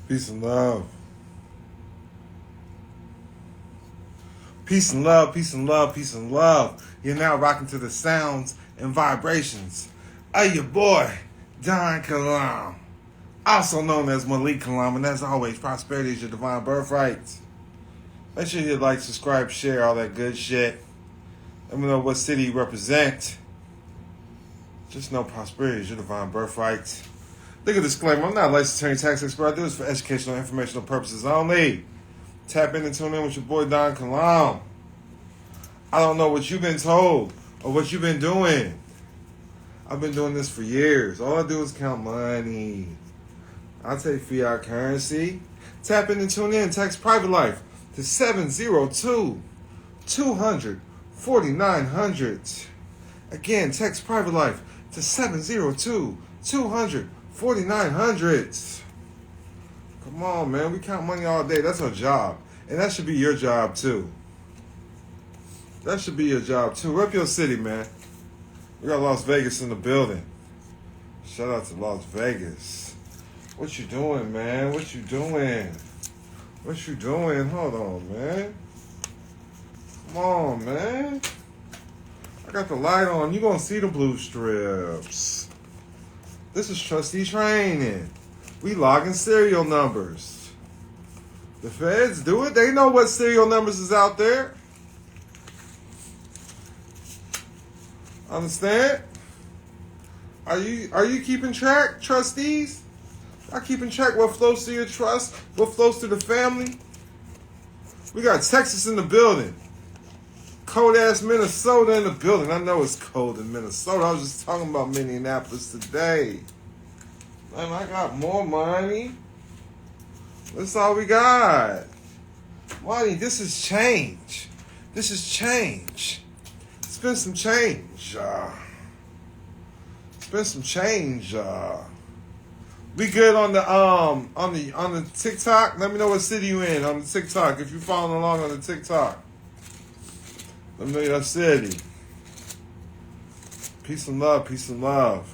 Peace and love. Peace and love, peace and love, peace and love. You're now rocking to the sounds and vibrations of your boy, Don Kilam, also known as Malik Kilam, and as always, prosperity is your divine birthright. Make sure you like, subscribe, share, all that good shit. Let me know what city you represent. Just know prosperity is your divine birthright. Look at the disclaimer. I'm not a licensed attorney, tax expert. I do this for educational and informational purposes only. Tap in and tune in with your boy Don Kilam. I don't know what you've been told or what you've been doing. I've been doing this for years. All I do is count money. I take fiat currency. Tap in and tune in. Text private life to 702-200-4900. Again, text private life to 702-200-4900. Come on, man. We count money all day. That's our job. And that should be your job, too. That should be your job, too. Rep your city, man. We got Las Vegas in the building. Shout out to Las Vegas. What you doing, man? What you doing? What you doing? Hold on, man. Come on, man. I got the light on. You gonna see the blue strips. This is trustee training. We logging serial numbers. The feds do it. They know what serial numbers is out there. Understand? Are you keeping track, trustees? Are you keeping track what flows to your trust? What flows to the family? We got Texas in the building. Cold-ass Minnesota in the building. I know it's cold in Minnesota. I was just talking about Minneapolis today. Man, I got more money. That's all we got. Money, this is change. This is change. Spend some change. Spend some change. We good on the TikTok? Let me know what city you in on the TikTok. If you're following along on the TikTok. Let me know your city. Peace and love, peace and love.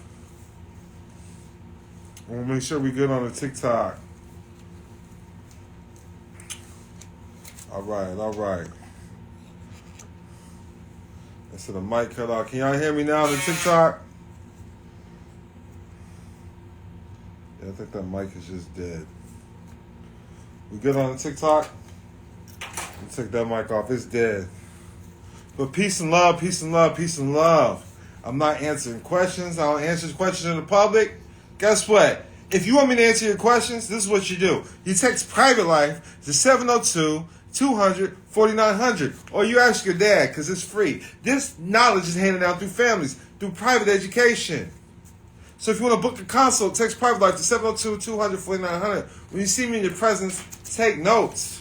I want to make sure we good on the TikTok. All right. I said the mic cut off. Can y'all hear me now on the TikTok? Yeah, I think that mic is just dead. We good on the TikTok? We took that mic off. It's dead. But peace and love, peace and love, peace and love. I'm not answering questions. I don't answer questions in the public. Guess what? If you want me to answer your questions, this is what you do. You text private life to 702-200-4900. Or you ask your dad, because it's free. This knowledge is handed out through families, through private education. So if you want to book a consult, text private life to 702-200-4900. When you see me in your presence, take notes.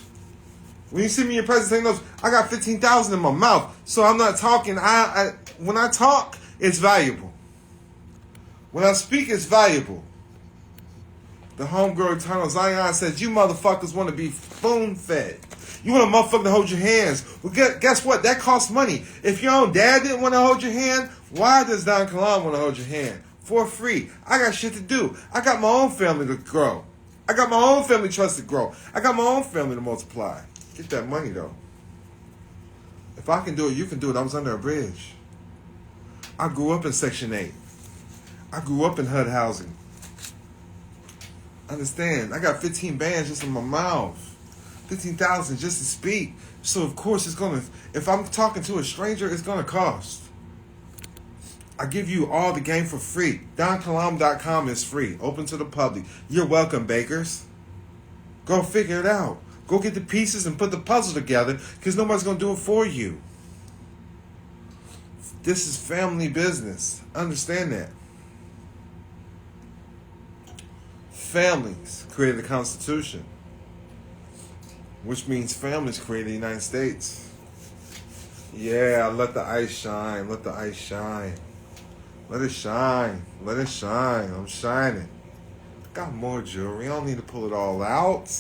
When you see me in your presence, take notes. I got 15,000 in my mouth, so I'm not talking. When I talk, it's valuable. When I speak, it's valuable. The homegirl Eternal Zion says, you motherfuckers want to be spoon-fed. You want a motherfucker to hold your hands. Well, guess what? That costs money. If your own dad didn't want to hold your hand, why does Don Kilam want to hold your hand? For free. I got shit to do. I got my own family to grow. I got my own family trust to grow. I got my own family to multiply. Get that money, though. If I can do it, you can do it. I was under a bridge. I grew up in Section 8. I grew up in HUD housing. Understand? I got 15 bands just in my mouth. 15,000 just to speak. So, of course, it's going to... If I'm talking to a stranger, it's going to cost. I give you all the game for free. DonKilam.com is free. Open to the public. You're welcome, bakers. Go figure it out. Go get the pieces and put the puzzle together because nobody's going to do it for you. This is family business. Understand that. Families created the Constitution, which means families created the United States. Yeah, let the ice shine. Let the ice shine. Let it shine. Let it shine. I'm shining. Got more jewelry. I don't need to pull it all out.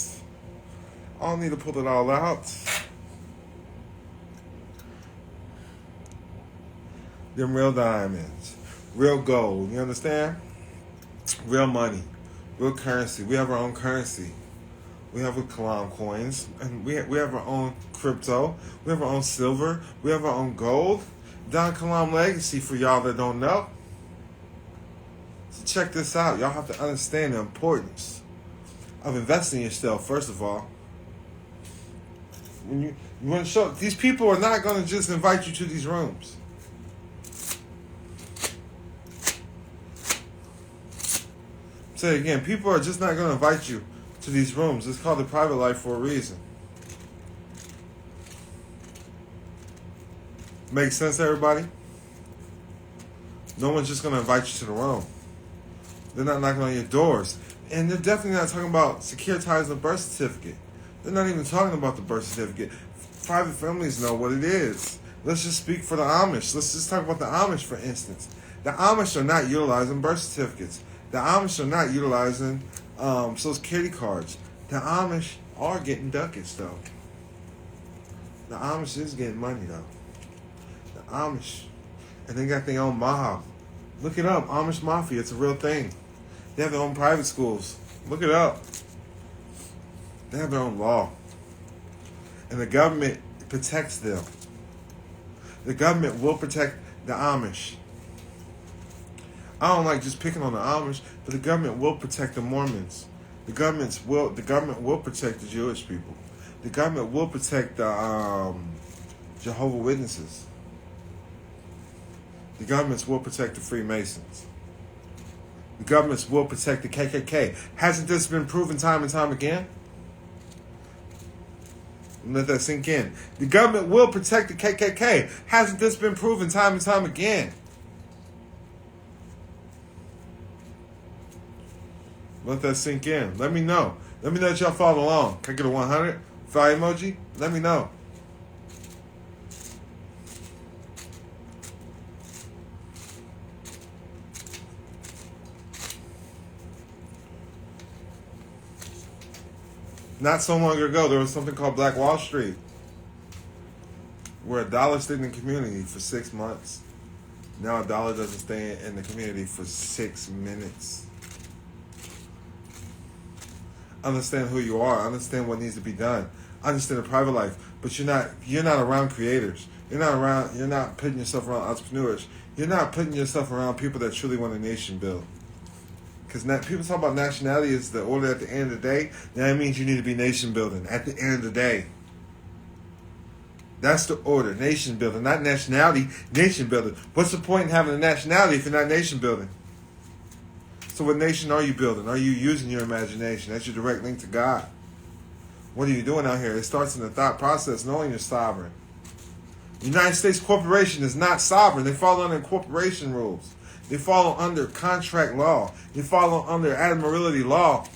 Them real diamonds. Real gold. You understand? Real money. Real currency. We have our own currency. We have with Kilam coins, and we have our own crypto. We have our own silver. We have our own gold. Don Kilam Legacy for y'all that don't know. So check this out. Y'all have to understand the importance of investing in yourself, first of all. When you want to show, these people are not going to just invite you to these rooms. Say it again, people are just not going to invite you to these rooms. It's called the private life for a reason. Make sense, everybody? No one's just going to invite you to the room. They're not knocking on your doors. And they're definitely not talking about securitizing the birth certificate. They're not even talking about the birth certificate. Private families know what it is. Let's just speak for the Amish. Let's just talk about the Amish, for instance. The Amish are not utilizing birth certificates. The Amish are not utilizing Social Security cards. The Amish are getting ducats, though. The Amish is getting money, though. The Amish. And they got their own mob. Look it up. Amish Mafia. It's a real thing. They have their own private schools. Look it up. They have their own law. And the government protects them. The government will protect the Amish. I don't like just picking on the Amish, but the government will protect the Mormons. The government will protect the Jewish people. The government will protect the Jehovah's Witnesses. The governments will protect the Freemasons. The governments will protect the KKK. Hasn't this been proven time and time again? Let that sink in. The government will protect the KKK. Hasn't this been proven time and time again? Let that sink in. Let me know. Let me know that y'all follow along. Can I get a 100? Fire emoji? Let me know. Not so long ago, there was something called Black Wall Street, where a dollar stayed in the community for 6 months. Now a dollar doesn't stay in the community for 6 minutes. Understand who you are. Understand what needs to be done. Understand the private life. But you're not around creators. You're not putting yourself around entrepreneurs. You're not putting yourself around people that truly want a nation built. Because people talk about nationality as the order at the end of the day. That means you need to be nation building at the end of the day. That's the order. Nation building. Not nationality. Nation building. What's the point in having a nationality if you're not nation building? So what nation are you building? Are you using your imagination? That's your direct link to God. What are you doing out here? It starts in the thought process, knowing you're sovereign. The United States Corporation is not sovereign. They fall under corporation rules. They follow under contract law. They follow under admiralty law.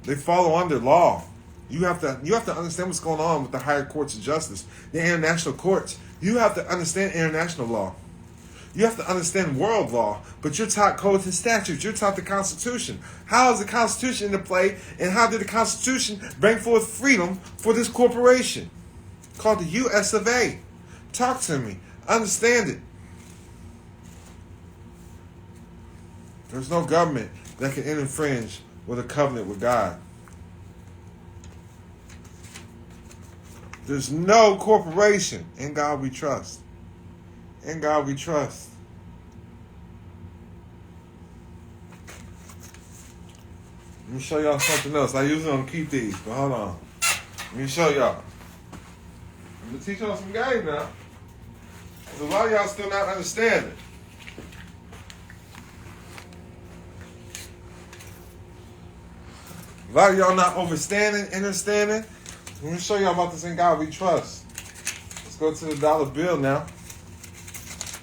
They follow under law. You have to understand what's going on with the higher courts of justice, the international courts. You have to understand international law. You have to understand world law, but you're taught codes and statutes. You're taught the Constitution. How is the Constitution into play, and how did the Constitution bring forth freedom for this corporation called the U.S. of A.? Talk to me. Understand it. There's no government that can infringe with a covenant with God. There's no corporation. In God we trust. In God we trust. Let me show y'all something else. I usually don't keep these, but hold on. Let me show y'all. I'm going to teach y'all some game now. Because a lot of y'all still not understanding. A lot of y'all not understanding. Let me show y'all about this in God we trust. Let's go to the dollar bill now.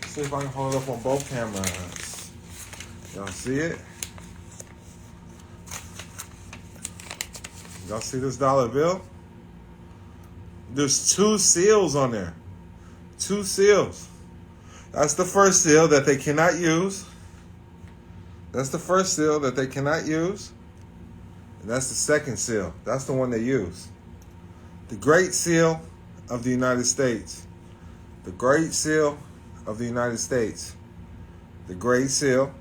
Let's see if I can hold it up on both cameras. Y'all see it? Y'all see this dollar bill? There's 2 seals on there. 2 seals. That's the first seal that they cannot use. That's the first seal that they cannot use. And that's the second seal. That's the one they use. The Great Seal of the United States. The Great Seal of the United States. The Great Seal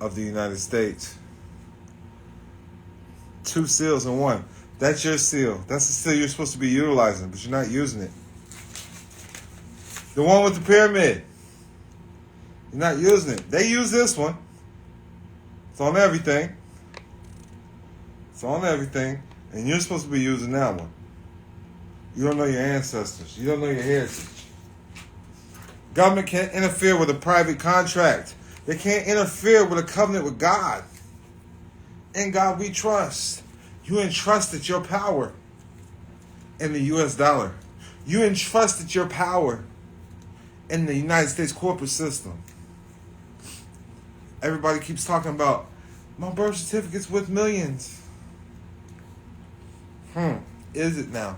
of the United States. two seals in one. That's your seal. That's the seal you're supposed to be utilizing, but you're not using it. The one with the pyramid. You're not using it. They use this one. It's on everything. It's on everything. And you're supposed to be using that one. You don't know your ancestors. You don't know your heritage. Government can't interfere with a private contract. They can't interfere with a covenant with God. In God we trust. You entrusted your power in the U.S. dollar. You entrusted your power in the United States corporate system. Everybody keeps talking about, my birth certificate's worth millions. Is it now?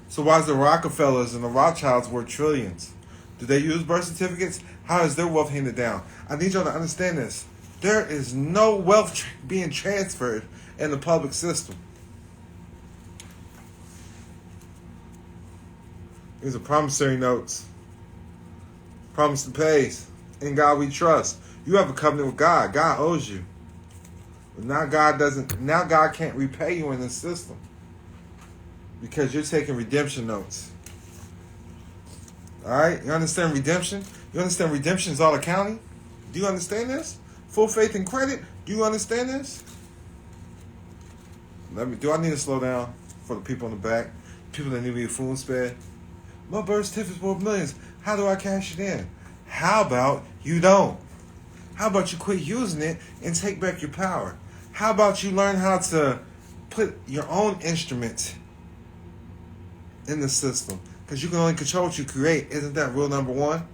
So why is the Rockefellers and the Rothschilds worth trillions? Do they use birth certificates? How is their wealth handed down? I need y'all to understand this. There is no wealth being transferred in the public system. These are promissory notes. Promise to pays. In God we trust. You have a covenant with God. God owes you. But now God can't repay you in the system. Because you're taking redemption notes. Alright? You understand redemption? You understand redemption is all accounting? Do you understand this? Full faith and credit? Do you understand this? Do I need to slow down for the people in the back? People that need me a phone spare? My birth certificate's worth millions. How do I cash it in? How about you don't? How about you quit using it and take back your power? How about you learn how to put your own instruments in the system? Because you can only control what you create. Isn't that rule number one?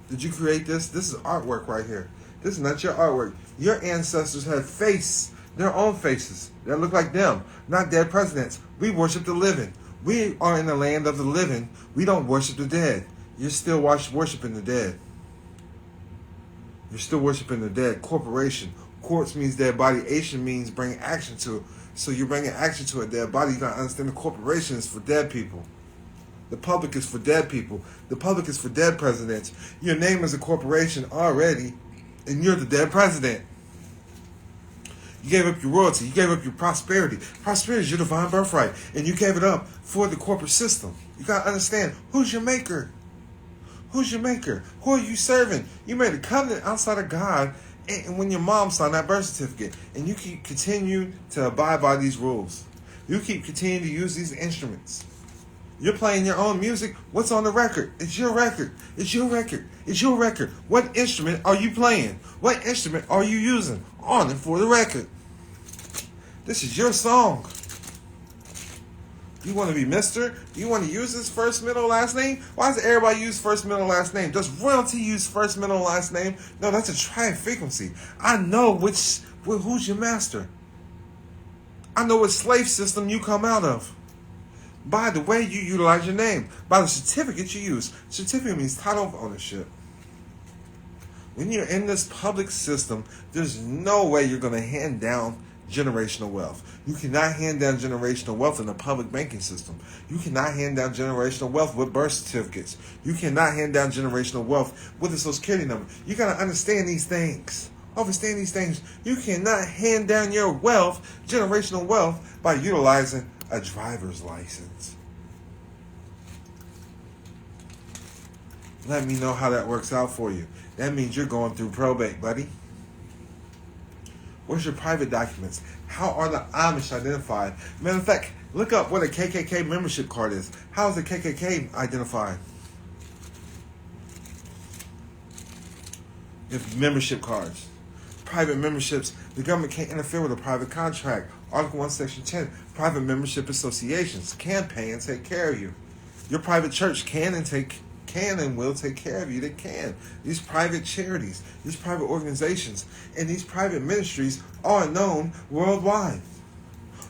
Did you create this? This is artwork right here. This is not your artwork. Your ancestors had their own faces that look like them, not dead presidents. We worship the living. We are in the land of the living. We don't worship the dead. You're still worshiping the dead. You're still worshiping the dead. Corporation. Courts means dead body. Action means bring action to it. So you're bringing action to a dead body. You gotta understand the corporation is for dead people. The public is for dead people. The public is for dead presidents. Your name is a corporation already, and you're the dead president. You gave up your royalty. You gave up your prosperity. Prosperity is your divine birthright, and you gave it up for the corporate system. You gotta understand, who's your maker? Who's your maker? Who are you serving? You made a covenant outside of God, and when your mom signed that birth certificate, and you keep continue to abide by these rules. You keep continuing to use these instruments. You're playing your own music. What's on the record? It's your record. It's your record. It's your record. What instrument are you playing? What instrument are you using? On and for the record. This is your song. You want to be Mr.? You want to use his first, middle, last name? Why does everybody use first, middle, last name? Does royalty use first, middle, last name? No, that's a tri-frequency. I know who's your master. I know what slave system you come out of. By the way you utilize your name. By the certificate you use. Certificate means title of ownership. When you're in this public system, there's no way you're going to hand down generational wealth. You cannot hand down generational wealth in the public banking system. You cannot hand down generational wealth with birth certificates. You cannot hand down generational wealth with a social security number. You got to understand these things. Understand these things. You cannot hand down your wealth, generational wealth, by utilizing a driver's license. Let me know how that works out for you. That means you're going through probate, buddy. Where's your private documents? How are the Amish identified? Matter of fact, look up what a KKK membership card is. How is the KKK identified? If membership cards. Private memberships, the government can't interfere with a private contract. Article 1, Section 10, private membership associations can pay and take care of you. Your private church can and will take care of you. They can. These private charities, these private organizations, and these private ministries are known worldwide.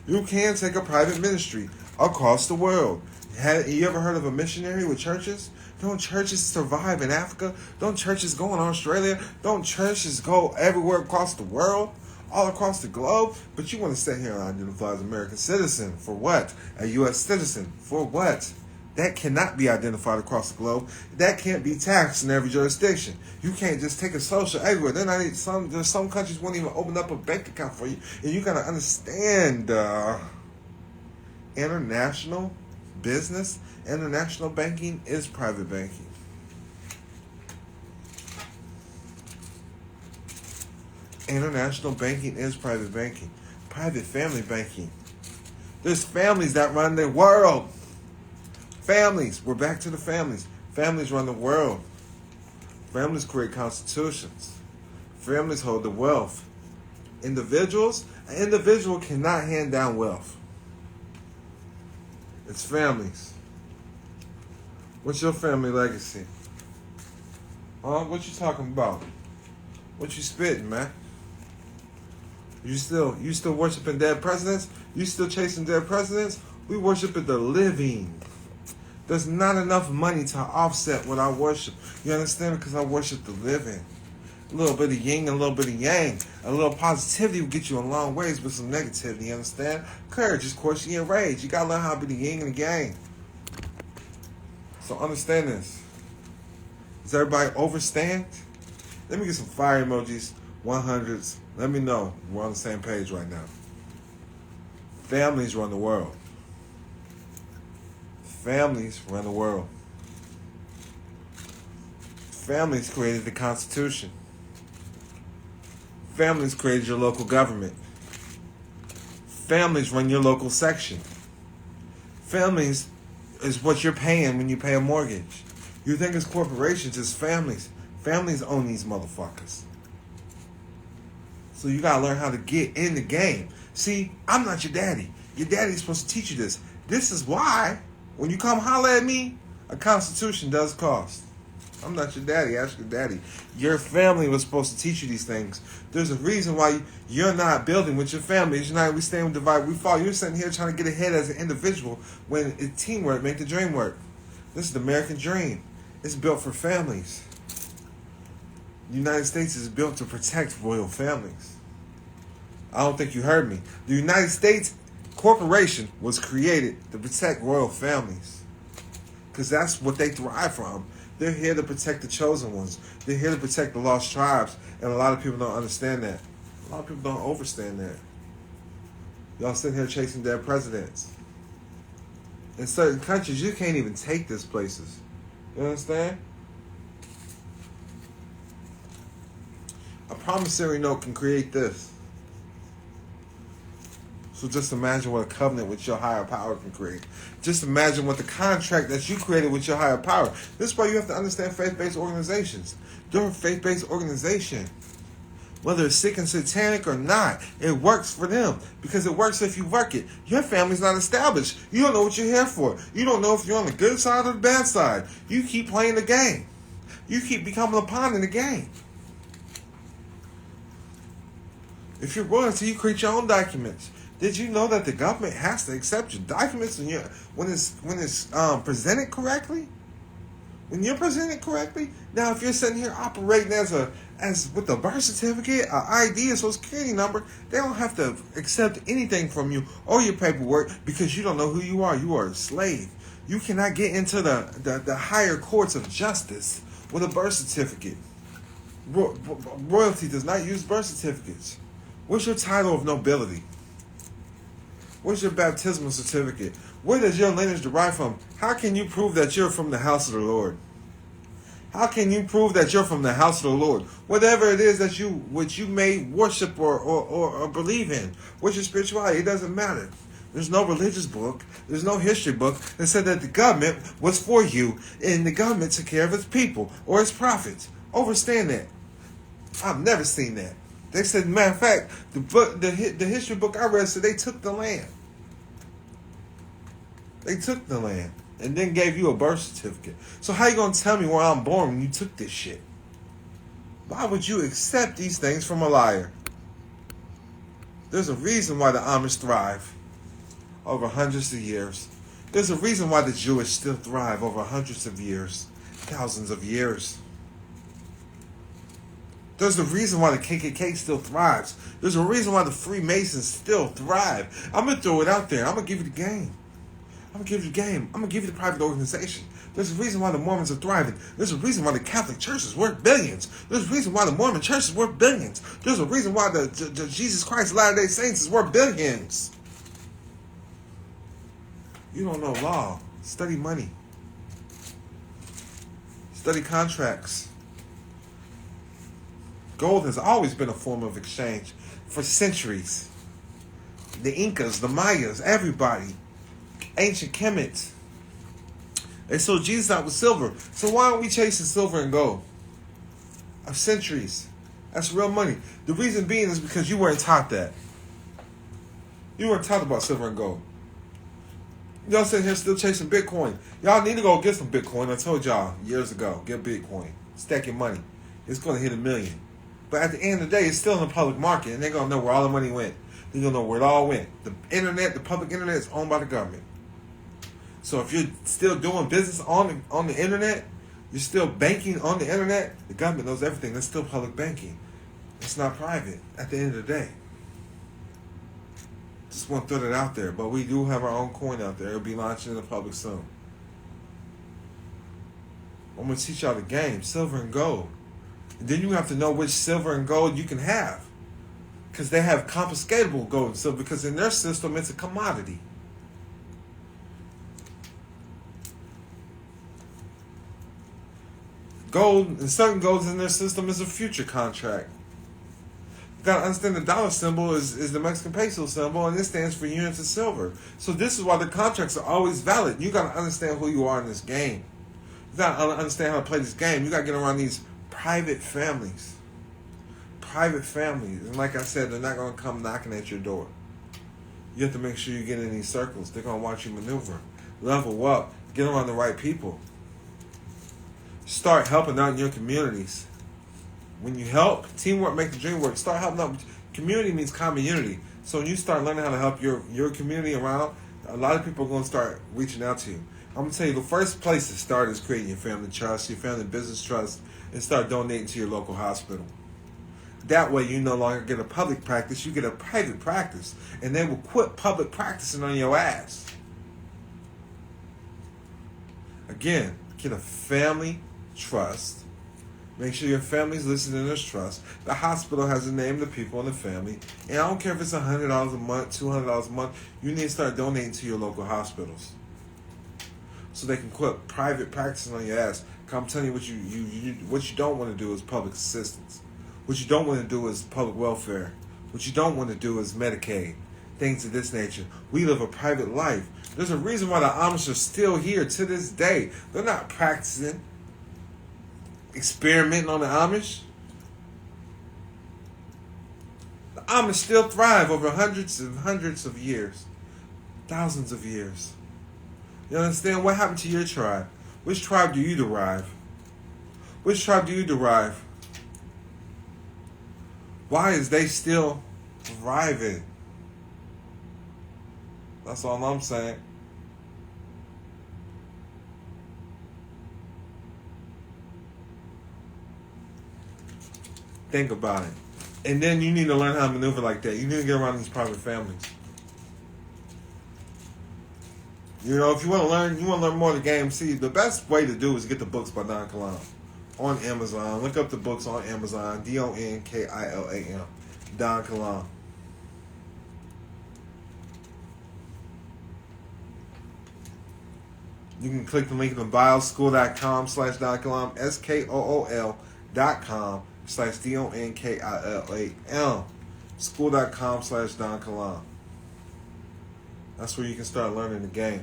You can take a private ministry across the world. Have you ever heard of a missionary with churches? Don't churches survive in Africa? Don't churches go in Australia? Don't churches go everywhere across the world? All across the globe? But you want to sit here and identify as an American citizen. For what? A U.S. citizen. For what? that cannot be identified across the globe. That can't be taxed in every jurisdiction. You can't just take a social everywhere. There's some countries won't even open up a bank account for you. And you gotta understand international business, international banking is private banking. International banking is private banking. Private family banking. There's families that run the world. Families. We're back to the families. Families run the world. Families create constitutions. Families hold the wealth. Individuals, an individual cannot hand down wealth. It's families. What's your family legacy? What you talking about? What you spitting, man? You still worshiping dead presidents? You still chasing dead presidents? We worshiping the living. There's not enough money to offset what I worship. You understand? Because I worship the living. A little bit of yin and a little bit of yang. A little positivity will get you a long ways with some negativity. You understand? Courage is caution and rage. You gotta learn how to be the yin and the yang. So understand this. Does everybody overstand? Let me get some fire emojis, 100s. Let me know we're on the same page right now. Families run the world. Families run the world. Families created the Constitution. Families created your local government. Families run your local section. Families is what you're paying when you pay a mortgage. You think it's corporations, it's families. Families own these motherfuckers. So you gotta learn how to get in the game. See, I'm not your daddy. Your daddy's supposed to teach you this. This is why, when you come holler at me, a constitution does cost. I'm not your daddy. Ask your daddy. Your family was supposed to teach you these things. There's a reason why you're not building with your family. It's not we stand, we divide, we fall. You're sitting here trying to get ahead as an individual when it's teamwork, make the dream work. This is the American dream. It's built for families. The United States is built to protect royal families. I don't think you heard me. The United States Corporation was created to protect royal families. Because that's what they thrive from. They're here to protect the chosen ones. They're here to protect the lost tribes. And a lot of people don't understand that. A lot of people don't understand that. Y'all sitting here chasing dead presidents. In certain countries, you can't even take these places. You understand? A promissory note can create this. So just imagine what a covenant with your higher power can create. Just imagine what the contract that you created with your higher power. This is why you have to understand faith-based organizations. They're a faith-based organization. Whether it's sick and satanic or not, it works for them. Because it works if you work it. Your family's not established. You don't know what you're here for. You don't know if you're on the good side or the bad side. You keep playing the game. You keep becoming a pawn in the game. If you're royalty, you create your own documents. Did you know that the government has to accept your documents when it's presented correctly? When you're presented correctly? Now, if you're sitting here operating as with a birth certificate, an ID, a social security number, they don't have to accept anything from you or your paperwork because you don't know who you are. You are a slave. You cannot get into the higher courts of justice with a birth certificate. Royalty does not use birth certificates. What's your title of nobility? Where's your baptismal certificate? Where does your lineage derive from? How can you prove that you're from the house of the Lord? How can you prove that you're from the house of the Lord? Whatever it is that you may worship or believe in. What's your spirituality? It doesn't matter. There's no religious book. There's no history book that said that the government was for you and the government took care of its people or its prophets. Understand that. I've never seen that. They said, matter of fact, the history book I read said they took the land. They took the land and then gave you a birth certificate. So how you going to tell me where I'm born when you took this shit? Why would you accept these things from a liar? There's a reason why the Amish thrive over hundreds of years. There's a reason why the Jewish still thrive over hundreds of years, thousands of years. There's a reason why the KKK still thrives. There's a reason why the Freemasons still thrive. I'm going to throw it out there. I'm going to give you the game. I'm going to give you the game. I'm going to give you the private organization. There's a reason why the Mormons are thriving. There's a reason why the Catholic Church is worth billions. There's a reason why the Mormon Church is worth billions. There's a reason why the Jesus Christ Latter-day Saints is worth billions. You don't know law. Study money. Study contracts. Gold has always been a form of exchange for centuries. The Incas, the Mayas, everybody. Ancient Kemet. They sold Jesus out with silver. So why aren't we chasing silver and gold? Of centuries. That's real money. The reason being is because you weren't taught that. You weren't taught about silver and gold. Y'all sitting here still chasing Bitcoin. Y'all need to go get some Bitcoin. I told y'all years ago, get Bitcoin. Stack your money. It's going to hit $1 million. But at the end of the day, it's still in the public market, and they're going to know where all the money went. They're going to know where it all went. The internet, the public internet is owned by the government. So if you're still doing business on the internet, you're still banking on the internet, the government knows everything. That's still public banking. It's not private at the end of the day. Just want to throw that out there. But we do have our own coin out there. It'll be launching in the public soon. I'm going to teach y'all the game, silver and gold. And then you have to know which silver and gold you can have. Because they have confiscatable gold and silver, because in their system it's a commodity. Gold, and certain golds in their system is a future contract. You gotta understand the dollar symbol is the Mexican peso symbol, and it stands for units of silver. So this is why the contracts are always valid. You gotta understand who you are in this game. You gotta understand how to play this game. You gotta get around these private families. Private families. And like I said, they're not gonna come knocking at your door. You have to make sure you get in these circles. They're gonna watch you maneuver. Level up. Get around the right people. Start helping out in your communities. When you help, teamwork makes the dream work. Start helping out. Community means common unity. So when you start learning how to help your community around, a lot of people are going to start reaching out to you. I'm going to tell you, the first place to start is creating your family trust, your family business trust, and start donating to your local hospital. That way you no longer get a public practice, you get a private practice. And they will quit public practicing on your ass. Again, get a family trust. Make sure your family's listed in this trust. The hospital has the name of the people in the family. And I don't care if it's $100 a month, $200 a month. You need to start donating to your local hospitals, so they can quit private practicing on your ass. I'm telling you, what you don't want to do is public assistance. What you don't want to do is public welfare. What you don't want to do is Medicaid. Things of this nature. We live a private life. There's a reason why the Amish are still here to this day. They're not practicing, experimenting on the Amish. The Amish still thrive over hundreds and hundreds of years. Thousands of years. You understand? What happened to your tribe? Which tribe do you derive? Which tribe do you derive? Why is they still thriving? That's all I'm saying. Think about it. And then you need to learn how to maneuver like that. You need to get around these private families. You know, if you want to learn more of the game, see, the best way to do is get the books by Don Kilam on Amazon. Look up the books on Amazon. DonKilam. Don Kilam. You can click the link in the bio, school.com/Don Kilam, SKOOL.com/DonKilam, school.com/Don Kilam. That's where you can start learning the game.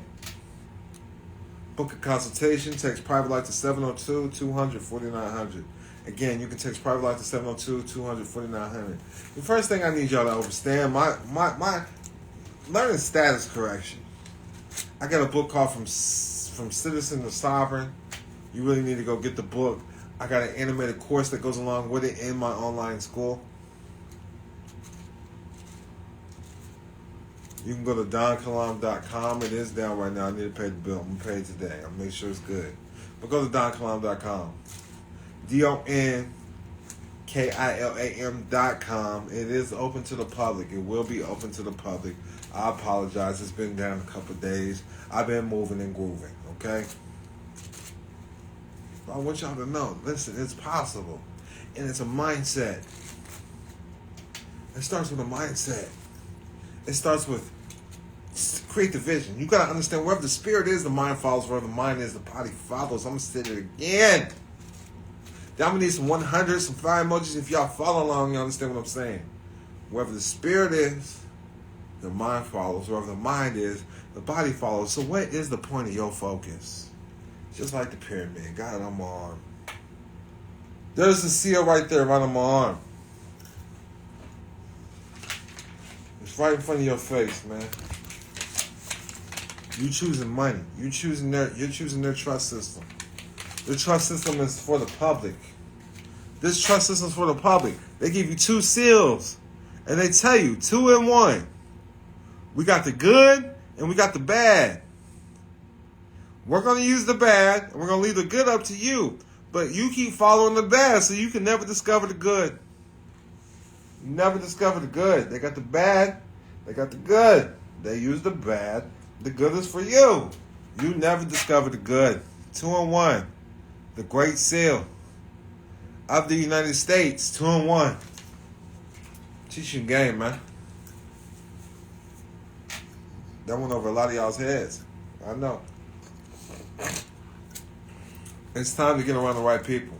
Book a consultation. Text Private Life to 702-200-4900. Again, you can text Private Life to 702-200-4900. The first thing I need y'all to understand, my learning status correction. I got a book called From Citizen to Sovereign. You really need to go get the book. I got an animated course that goes along with it in my online school. You can go to donkilam.com. It is down right now. I need to pay the bill. I'm going to pay it today. I'll make sure it's good. But go to donkilam.com. DonKilam. KILAM.com. It is open to the public. It will be open to the public. I apologize. It's been down a couple of days. I've been moving and grooving, okay? But I want y'all to know, listen, it's possible. And it's a mindset. It starts with a mindset. It starts with create the vision. You got to understand, wherever the spirit is, the mind follows. Wherever the mind is, the body follows. I'm going to say it again. Then I'm going to need some 100, some fire emojis. If y'all follow along, you understand what I'm saying. Wherever the spirit is, the mind follows. Wherever the mind is, the body follows. So what is the point of your focus? Just like the pyramid. Got it on my arm. There's the seal right there, right on my arm. It's right in front of your face, man. You choosing money. You're choosing their trust system. The trust system is for the public. This trust system is for the public. They give you 2 seals. And they tell you, 2 in 1. We got the good and we got the bad. We're going to use the bad and we're going to leave the good up to you. But you keep following the bad so you can never discover the good. You never discover the good. They got the bad. They got the good. They use the bad. The good is for you. You never discover the good. 2 in 1. The Great Seal of the United States. 2 in 1. Teach you game, man. That went over a lot of y'all's heads. I know. It's time to get around the right people.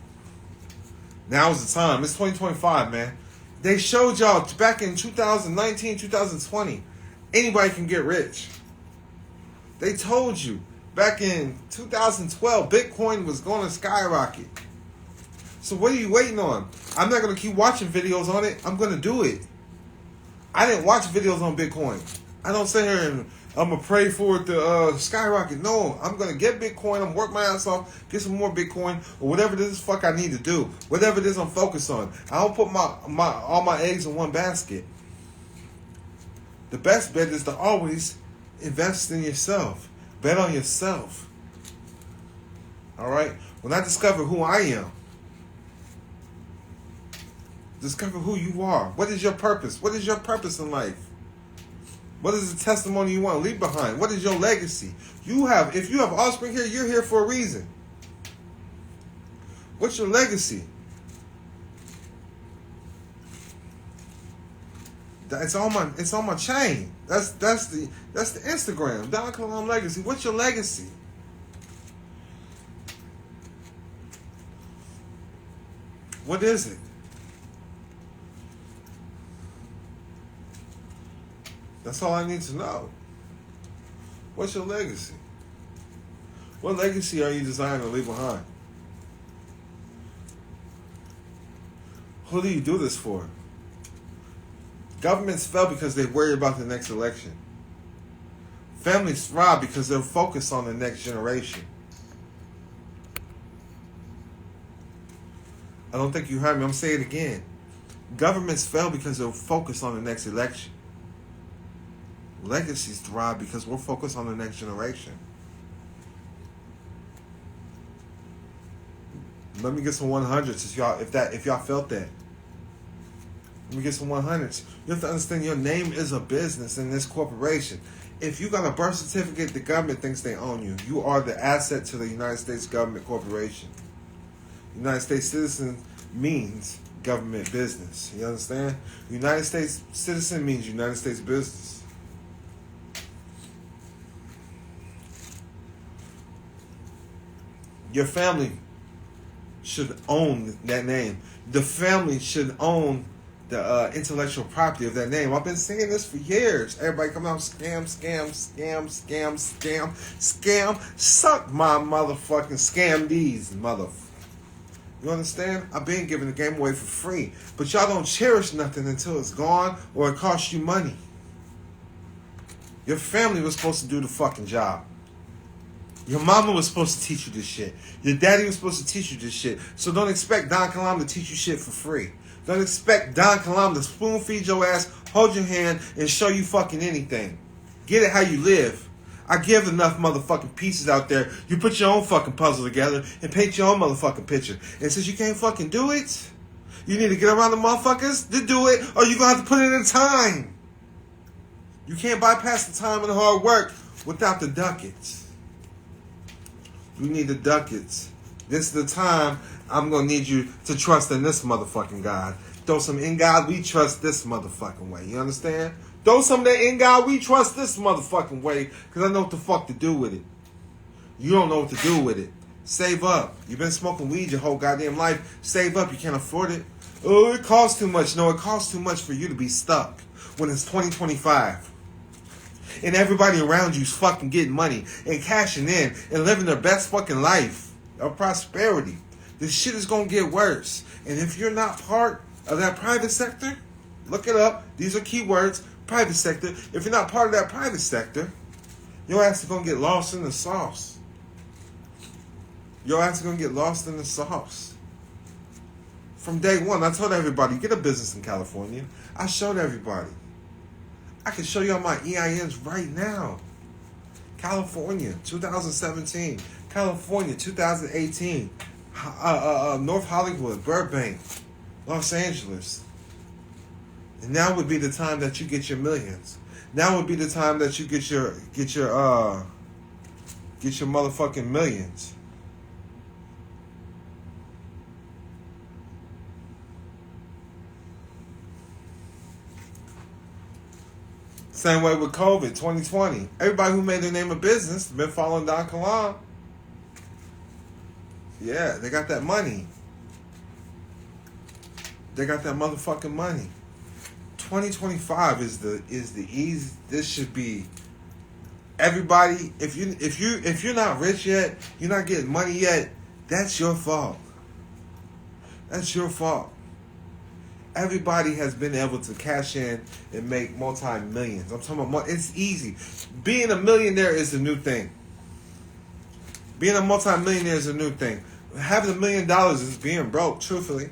Now is the time. It's 2025, man. They showed y'all back in 2019, 2020, anybody can get rich. They told you back in 2012, Bitcoin was going to skyrocket. So what are you waiting on? I'm not going to keep watching videos on it. I'm going to do it. I didn't watch videos on Bitcoin. I don't sit here and I'm going to pray for it to skyrocket. No, I'm going to get Bitcoin. I'm going to work my ass off, get some more Bitcoin, or whatever it is fuck I need to do. Whatever it is I'm focused on. I don't put all my eggs in one basket. The best bet is to always invest in yourself. Bet on yourself. All right? When I discover who I am, discover who you are. What is your purpose? What is your purpose in life? What is the testimony you want to leave behind? What is your legacy? If you have offspring here, you're here for a reason. What's your legacy? It's on my chain. That's the Instagram. Don Kilam Legacy. What's your legacy? What is it? That's all I need to know. What's your legacy? What legacy are you designed to leave behind? Who do you do this for? Governments fail because they worry about the next election. Families thrive because they're focused on the next generation. I don't think you heard me. I'm going to say it again. Governments fail because they're focused on the next election. Legacies thrive because we're focused on the next generation. Let me get some 100s if y'all felt that. Let me get some 100s. You have to understand your name is a business in this corporation. If you got a birth certificate, the government thinks they own you. You are the asset to the United States government corporation. United States citizen means government business. You understand? United States citizen means United States business. Your family should own that name. The family should own the intellectual property of that name. I've been saying this for years. Everybody come out, scam. Suck my motherfucking scam these, motherfucker. You understand? I've been giving the game away for free. But y'all don't cherish nothing until it's gone or it costs you money. Your family was supposed to do the fucking job. Your mama was supposed to teach you this shit. Your daddy was supposed to teach you this shit. So don't expect Don Kilam to teach you shit for free. Don't expect Don Kilam to spoon feed your ass, hold your hand, and show you fucking anything. Get it how you live. I give enough motherfucking pieces out there. You put your own fucking puzzle together and paint your own motherfucking picture. And since you can't fucking do it, You need to get around the motherfuckers to do it, or you're going to have to put in the time. You can't bypass the time and the hard work without the ducats. You need the ducats. This is the time I'm going to need you to trust in this motherfucking God. Throw some in God, we trust this motherfucking way. You understand? Throw some of that in God, we trust this motherfucking way, because I know what the fuck to do with it. You don't know what to do with it. Save up. You've been smoking weed your whole goddamn life. Save up. You can't afford it. Oh, it costs too much. No, it costs too much for you to be stuck when it's 2025. And everybody around you's fucking getting money and cashing in and living their best fucking life of prosperity. This shit is going to get worse. And if you're not part of that private sector, look it up. These are keywords. Private sector. If you're not part of that private sector, your ass is going to get lost in the sauce. Your ass is going to get lost in the sauce. From day one, I told everybody, get a business in California. I showed everybody. I can show you all my EINs right now. California, 2017. California, 2018. North Hollywood, Burbank, Los Angeles. And now would be the time that you get your millions. Now would be the time that you get your motherfucking millions. Same way with COVID, 2020. Everybody who made their name a business been following Don Kilam. Yeah, they got that money. They got that motherfucking money. 2025 is the easy. This should be everybody. If you're not rich yet, you're not getting money yet. That's your fault. That's your fault. Everybody has been able to cash in and make multi-millions. I'm talking about it's easy. Being a millionaire is a new thing. Being a multi-millionaire is a new thing. Having $1 million is being broke, truthfully.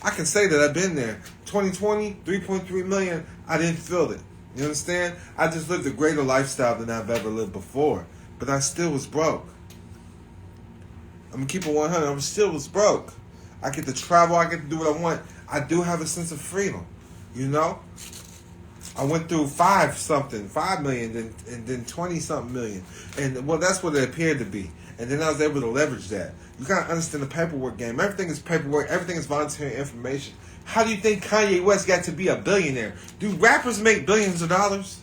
I can say that I've been there. 2020, 3.3 million, I didn't feel it. You understand? I just lived a greater lifestyle than I've ever lived before. But I still was broke. I'm going to keep it 100. I still was broke. I get to travel. I get to do what I want. I do have a sense of freedom. You know? I went through 5 million and then 20-something million. And, well, that's what it appeared to be. And then I was able to leverage that. You got to understand the paperwork game. Everything is paperwork. Everything is voluntary information. How do you think Kanye West got to be a billionaire? Do rappers make billions of dollars?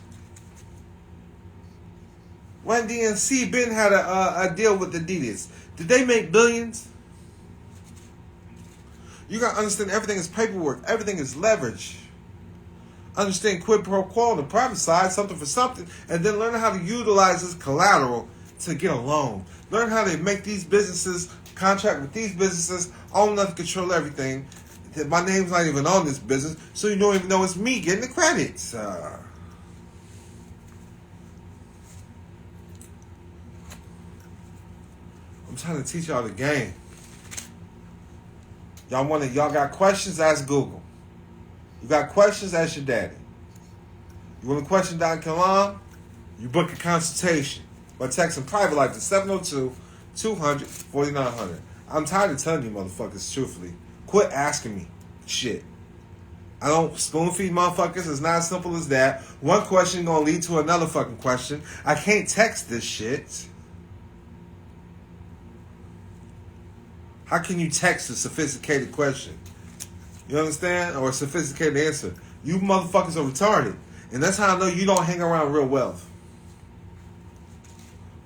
Run DMC Ben had a deal with Adidas. Did they make billions? You got to understand everything is paperwork. Everything is leverage. Understand quid pro quo on the private side, something for something, and then learn how to utilize this collateral to get a loan. Learn how to make these businesses, contract with these businesses, own enough to control everything. My name's not even on this business, so you don't even know it's me getting the credits. I'm trying to teach y'all the game. Y'all got questions? Ask Google. You got questions? Ask your daddy. You want to question Don Kilam? You book a consultation by texting Private Life to 702-200-4900. I'm tired of telling you motherfuckers truthfully. Quit asking me shit. I don't spoon feed motherfuckers. It's not as simple as that. One question gonna lead to another fucking question. I can't text this shit. How can you text a sophisticated question? You understand? Or a sophisticated answer. You motherfuckers are retarded. And that's how I know you don't hang around real wealth.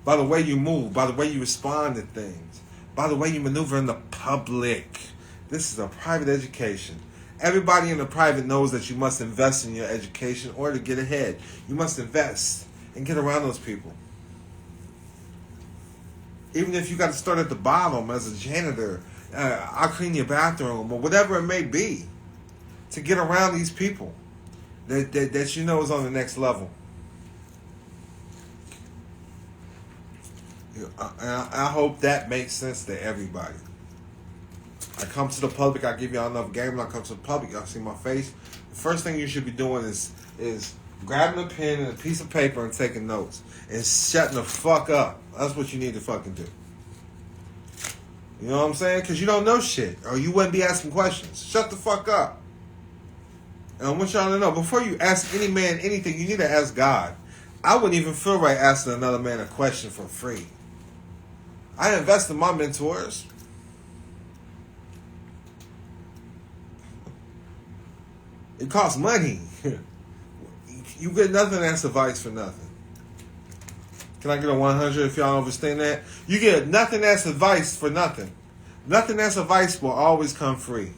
By the way you move. By the way you respond to things. By the way you maneuver in the public. This is a private education. Everybody in the private knows that you must invest in your education or to get ahead. You must invest and get around those people. Even if you got to start at the bottom as a janitor, I'll clean your bathroom or whatever it may be, to get around these people that you know is on the next level. I hope that makes sense to everybody. I come to the public, I give y'all enough game. When I come to the public, y'all see my face. The first thing you should be doing is grabbing a pen and a piece of paper and taking notes. And shutting the fuck up. That's what you need to fucking do. You know what I'm saying? Because you don't know shit. Or you wouldn't be asking questions. Shut the fuck up. And I want y'all to know, before you ask any man anything, you need to ask God. I wouldn't even feel right asking another man a question for free. I invest in my mentors. It costs money. You get nothing that's advice for nothing. Can I get a 100 if y'all understand that? You get nothing that's advice for nothing. Nothing that's advice will always come free.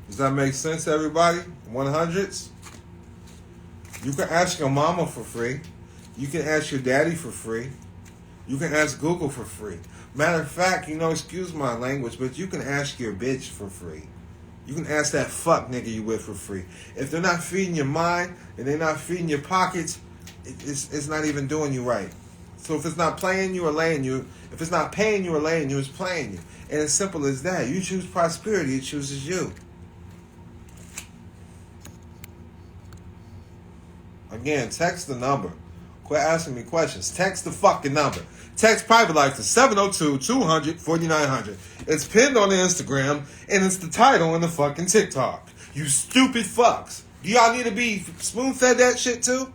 Does that make sense to everybody? 100s? You can ask your mama for free. You can ask your daddy for free. You can ask Google for free. Matter of fact, excuse my language, but you can ask your bitch for free. You can ask that fuck nigga you with for free. If they're not feeding your mind and they're not feeding your pockets, it's not even doing you right. So if it's not playing you or laying you, if it's not paying you or laying you, it's playing you. And it's simple as that. You choose prosperity, it chooses you. Again, text the number. Quit asking me questions. Text the fucking number. Text Private Life to 702-200-4900. It's pinned on the Instagram, and it's the title on the fucking TikTok. You stupid fucks. Do y'all need to be spoon-fed that shit too?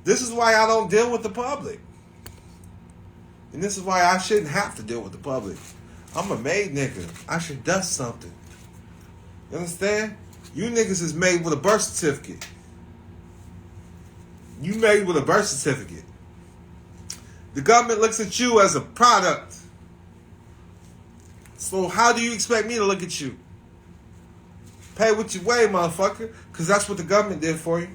This is why I don't deal with the public. And this is why I shouldn't have to deal with the public. I'm a made nigga. I should dust something. You understand? You niggas is made with a birth certificate. You made with a birth certificate. The government looks at you as a product. So how do you expect me to look at you? Pay what you weigh, motherfucker. Because that's what the government did for you.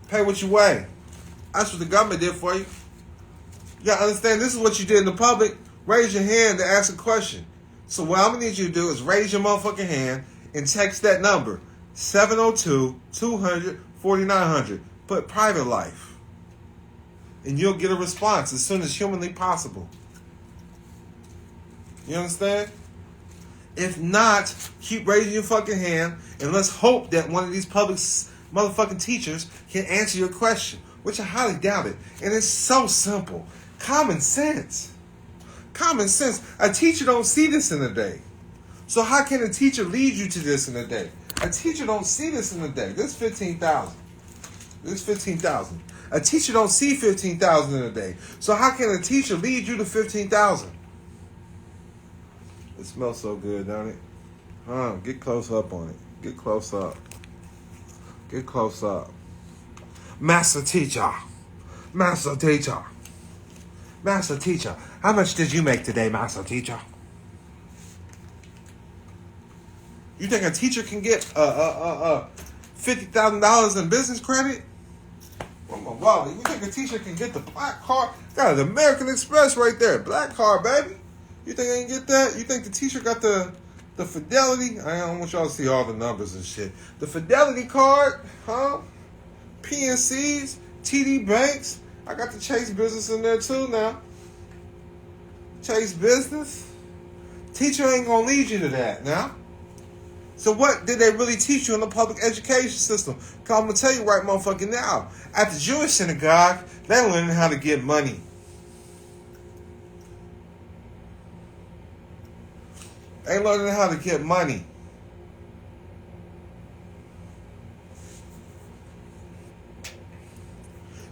Pay what you weigh. That's what the government did for you. You gotta understand, this is what you did in the public. Raise your hand to ask a question. So what I'm gonna need you to do is raise your motherfucking hand and text that number. 702-200-4900. Put Private Life. And you'll get a response as soon as humanly possible. You understand? If not, keep raising your fucking hand and let's hope that one of these public motherfucking teachers can answer your question, which I highly doubt it. And it's so simple. Common sense. Common sense. A teacher don't see this in a day. So how can a teacher lead you to this in a day? A teacher don't see this in a day. This is 15,000. This is 15,000. A teacher don't see 15,000 in a day. So how can a teacher lead you to 15,000? It smells so good, don't it? Get close up on it. Get close up. Get close up. Master teacher. Master teacher. Master teacher. How much did you make today, master teacher? You think a teacher can get $50,000 in business credit? Wow, you think a teacher can get the black card? Got the American Express right there. Black card, baby. You think they can get that? You think the teacher got the Fidelity? I don't want y'all to see all the numbers and shit. The Fidelity card, huh? PNCs, TD Banks. I got the Chase Business in there too now. Chase Business. Teacher ain't gonna lead you to that now. So what did they really teach you in the public education system? Because I'm going to tell you right motherfucking now. At the Jewish synagogue, they're learning how to get money. They learning how to get money.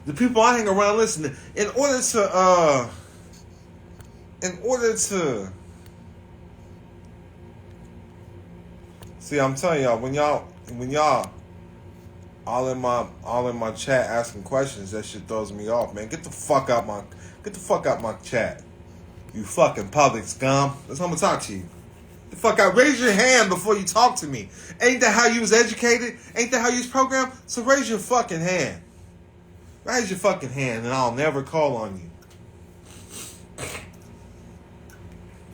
The people I hang around listening, in order to see, I'm telling y'all, when y'all all in my chat asking questions, that shit throws me off, man. Get the fuck out my chat. You fucking public scum. That's how I'm gonna talk to you. Get the fuck out. Raise your hand before you talk to me. Ain't that how you was educated? Ain't that how you was programmed? So raise your fucking hand. Raise your fucking hand and I'll never call on you.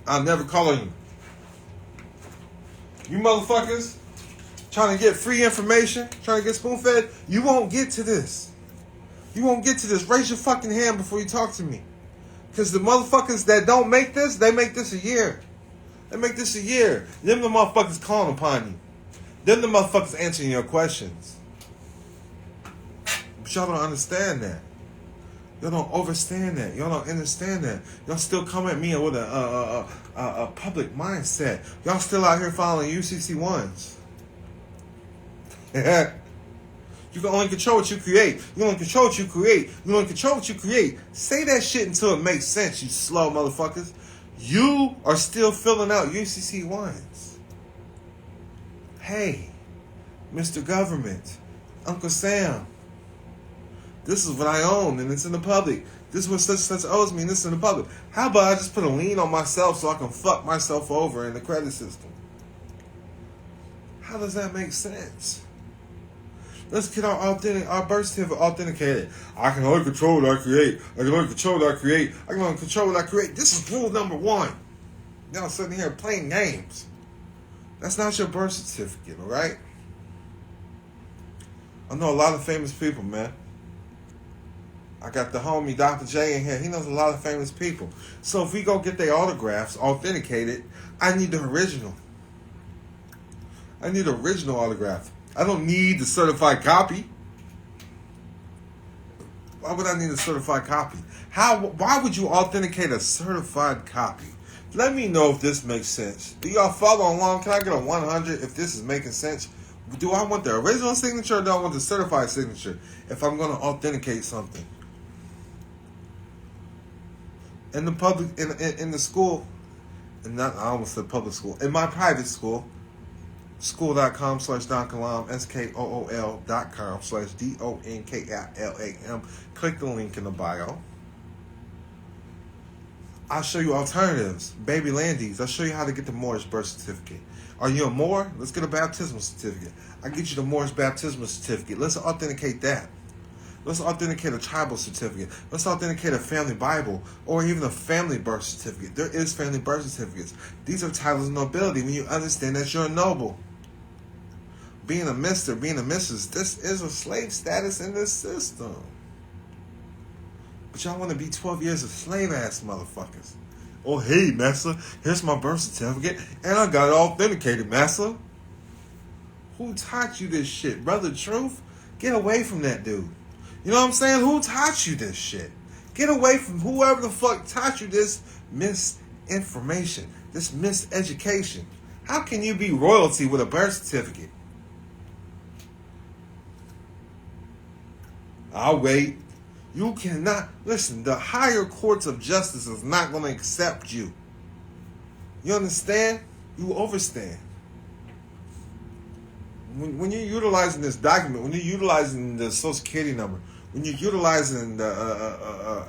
I'll never call on you. You motherfuckers trying to get free information, trying to get spoon-fed, you won't get to this. You won't get to this. Raise your fucking hand before you talk to me. Because the motherfuckers that don't make this, they make this a year. They make this a year. Them the motherfuckers calling upon you. Them the motherfuckers answering your questions. But y'all don't understand that. Y'all don't understand that. Y'all don't understand that. Y'all still come at me with a public mindset. Y'all still out here following UCC ones. You can only control what you create. You can only control what you create. You can only control what you create. Say that shit until it makes sense, you slow motherfuckers. You are still filling out UCC ones. Hey, Mr. Government, Uncle Sam, this is what I own and it's in the public. This is what such and such owes me and this is in the public. How about I just put a lien on myself so I can fuck myself over in the credit system? How does that make sense? Let's get our birth certificate authenticated. I can only control what I create. I can only control what I create. I can only control what I create. This is rule number 1. Y'all sitting here playing games. That's not your birth certificate, all right? I know a lot of famous people, man. I got the homie Dr. J in here. He knows a lot of famous people. So if we go get their autographs authenticated, I need the original. I need the original autograph. I don't need the certified copy. Why would I need a certified copy? Why would you authenticate a certified copy? Let me know if this makes sense. Do y'all follow along? Can I get a 100 if this is making sense? Do I want the original signature or do I want the certified signature if I'm going to authenticate something? In the public, in the school, and not, I almost said public school, in my private school, school.com/Don Kilam, SKOOL.com/DONKILAM. Click the link in the bio. I'll show you alternatives. Baby Landies, I'll show you how to get the Moorish birth certificate. Are you a Moor? Let's get a baptismal certificate. I get you the Moorish baptismal certificate. Let's authenticate that. Let's authenticate a tribal certificate. Let's authenticate a family Bible or even a family birth certificate. There is family birth certificates. These are titles of nobility when you understand that you're a noble. Being a Mr., being a Mrs., this is a slave status in this system. But y'all want to be 12 years of slave-ass motherfuckers. Oh, hey, massa, here's my birth certificate, and I got it authenticated, massa. Who taught you this shit? Brother Truth? Get away from that dude. You know what I'm saying? Who taught you this shit? Get away from whoever the fuck taught you this misinformation, this miseducation. How can you be royalty with a birth certificate? I'll wait. You cannot. Listen, the higher courts of justice is not going to accept you. You understand? You overstand. When you're utilizing this document, when you're utilizing the Social Security number, when you're utilizing the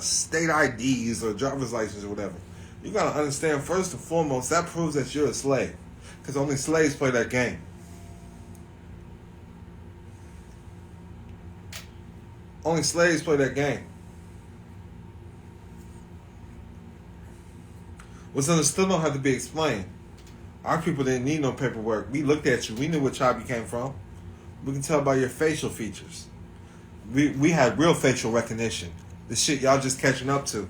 state IDs or driver's license or whatever, you got to understand first and foremost that proves that you're a slave, because only slaves play that game. Only slaves play that game. What's understood don't have to be explained. Our people didn't need no paperwork. We looked at you. We knew what tribe you came from. We can tell by your facial features. We had real facial recognition. The shit y'all just catching up to.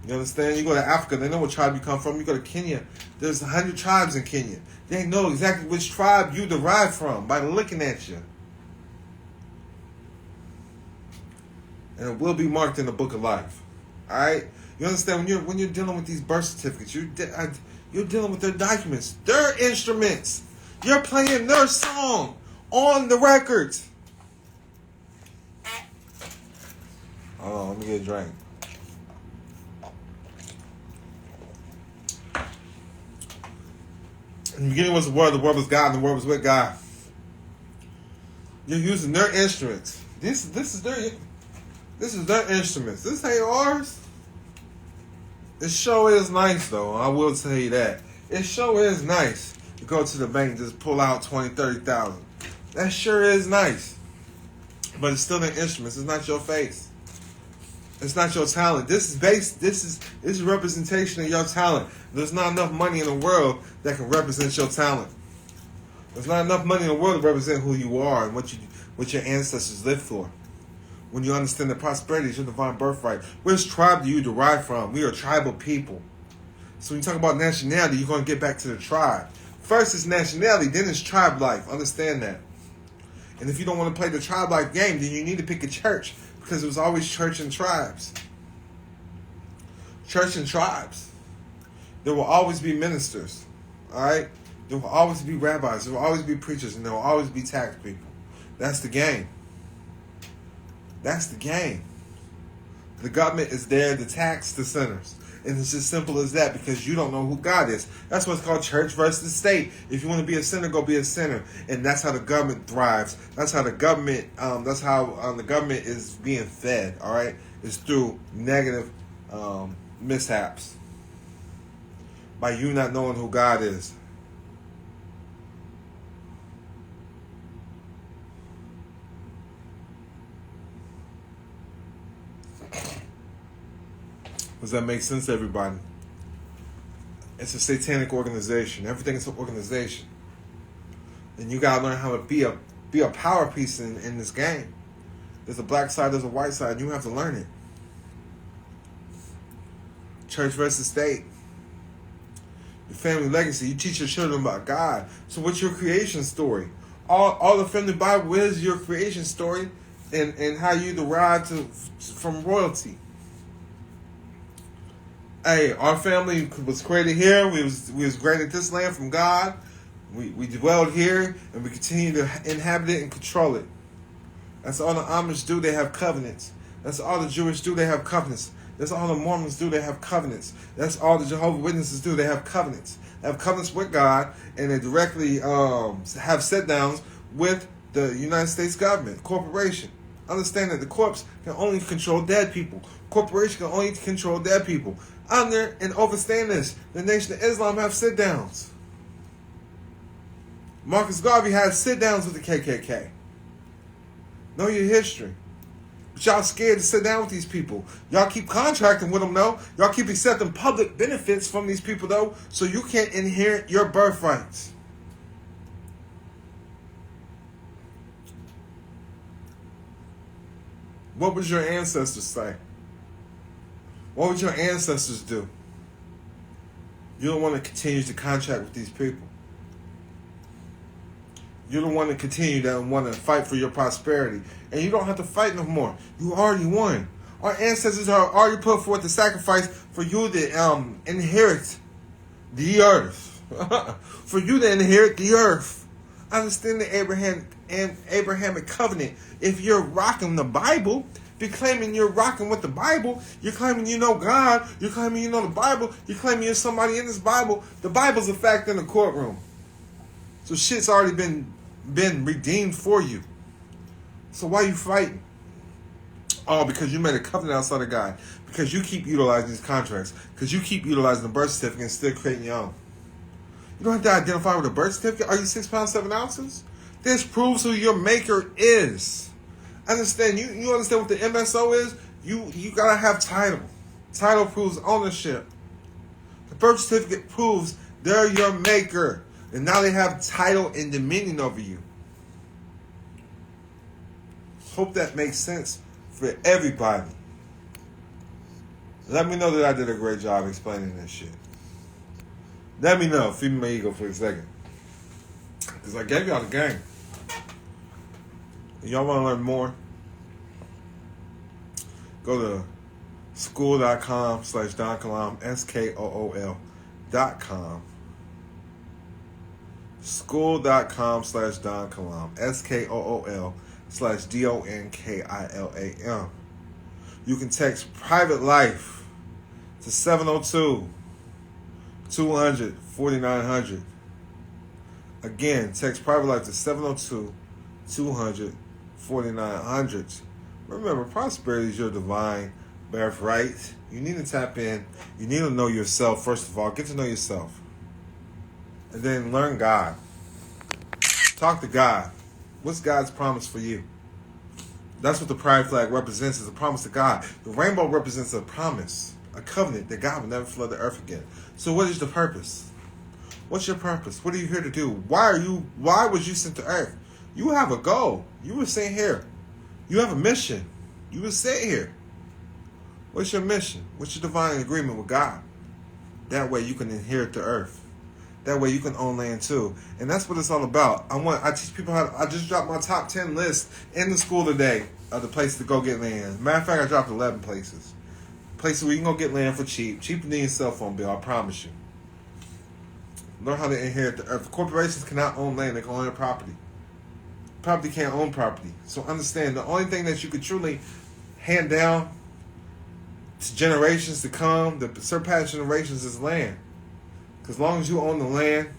You understand? You go to Africa, they know what tribe you come from. You go to Kenya, there's 100 tribes in Kenya. They know exactly which tribe you derive from by looking at you. And it will be marked in the book of life. All right? You understand? When you're dealing with these birth certificates, you're dealing with their documents, their instruments. You're playing their song on the records. Hold on, let me get a drink. In the beginning was the world was God, and the world was with God. You're using their instruments. This is their instruments. This ain't ours. It sure is nice, though. I will tell you that. It sure is nice to go to the bank and just pull out 20,000, 30,000. That sure is nice. But it's still their instruments. It's not your face. It's not your talent. This is representation of your talent. There's not enough money in the world that can represent your talent. There's not enough money in the world to represent who you are and what your ancestors lived for. When you understand that prosperity is your divine birthright. Which tribe do you derive from? We are tribal people. So when you talk about nationality, you're going to get back to the tribe. First is nationality, then it's tribe life. Understand that. And if you don't want to play the tribe life game, then you need to pick a church. Because it was always church and tribes. Church and tribes. There will always be ministers. Alright? There will always be rabbis. There will always be preachers. And there will always be tax people. That's the game. That's the game. The government is there to tax the sinners. And it's as simple as that, because you don't know who God is. That's what's called church versus state. If you want to be a sinner, go be a sinner. And that's how the government thrives. That's how the government the government is being fed, all right? It's through negative mishaps. By you not knowing who God is. Does that make sense to everybody? It's a satanic organization. Everything is an organization. And you gotta learn how to be a power piece in this game. There's a black side, there's a white side. You have to learn it. Church versus state. Your family legacy. You teach your children about God. So what's your creation story? All the family Bible is your creation story and how you derive from royalty. Hey, our family was created here. We was granted this land from God. We dwelled here, and we continue to inhabit it and control it. That's all the Amish do. They have covenants. That's all the Jewish do. They have covenants. That's all the Mormons do. They have covenants. That's all the Jehovah's Witnesses do. They have covenants. They have covenants with God, and they directly have sit-downs with the United States government, corporation. Understand that the corpse can only control dead people. Corporation can only control dead people. Under and overstand this, the Nation of Islam have sit-downs. Marcus Garvey had sit-downs with the KKK. Know your history. But y'all scared to sit down with these people. Y'all keep contracting with them, though. Y'all keep accepting public benefits from these people, though, so you can't inherit your birthrights. What would your ancestors say? What would your ancestors do? You don't want to continue to contract with these people. You don't want to continue to want to fight for your prosperity. And you don't have to fight no more. You already won. Our ancestors are already put forth the sacrifice for you to inherit the earth. For you to inherit the earth. Understand the Abrahamic covenant. If you're rocking the Bible, you're claiming you're rocking with the Bible, you're claiming you know God, you're claiming you know the Bible, you're claiming you're somebody in this Bible. The Bible's a fact in the courtroom. So shit's already been redeemed for you. So why are you fighting? Oh, because you made a covenant outside of God. Because you keep utilizing these contracts. Because you keep utilizing the birth certificate and still creating your own. You don't have to identify with a birth certificate. Are you 6 pounds 7 ounces? This proves who your maker is. Understand? You understand what the MSO is? You gotta have title. Title proves ownership. The birth certificate proves they're your maker. And now they have title and dominion over you. Hope that makes sense for everybody. Let me know that I did a great job explaining this shit. Let me know. Feed me my ego for a second. Because I gave y'all the game. Y'all want to learn more? Go to school.com/Don Kilam, SKOOL.com. School.com/Don Kilam, SKOOL/DONKILAM. You can text Private Life to 702-200-4900. Again, text Private Life to 702-200-4900. Remember, prosperity is your divine birthright. You need to tap in. You need to know yourself, first of all. Get to know yourself. And then learn God. Talk to God. What's God's promise for you? That's what the pride flag represents, is a promise to God. The rainbow represents a promise, a covenant that God will never flood the earth again. So what is the purpose? What's your purpose? What are you here to do? Why was you sent to earth? You have a goal. You were sent here. You have a mission. You were sent here. What's your mission? What's your divine agreement with God? That way you can inherit the earth. That way you can own land too. And that's what it's all about. I teach people I just dropped my top 10 list in the school today of the places to go get land. Matter of fact, I dropped 11 places. Places where you can go get land for cheap. Cheaper than your cell phone bill, I promise you. Learn how to inherit the earth. Corporations cannot own land, they can own their property. Property can't own property. So understand, the only thing that you could truly hand down to generations to come, the surpass generations, is land. Because as long as you own the land,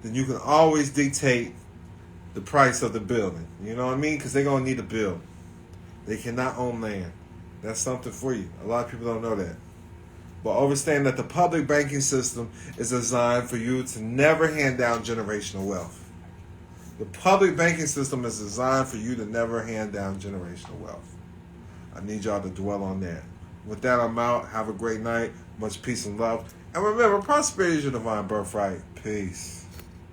then you can always dictate the price of the building. You know what I mean? Because they're going to need to build. They cannot own land. That's something for you. A lot of people don't know that. But understand that the public banking system is designed for you to never hand down generational wealth. The public banking system is designed for you to never hand down generational wealth. I need y'all to dwell on that. With that, I'm out. Have a great night. Much peace and love. And remember, prosperity is your divine birthright. Peace.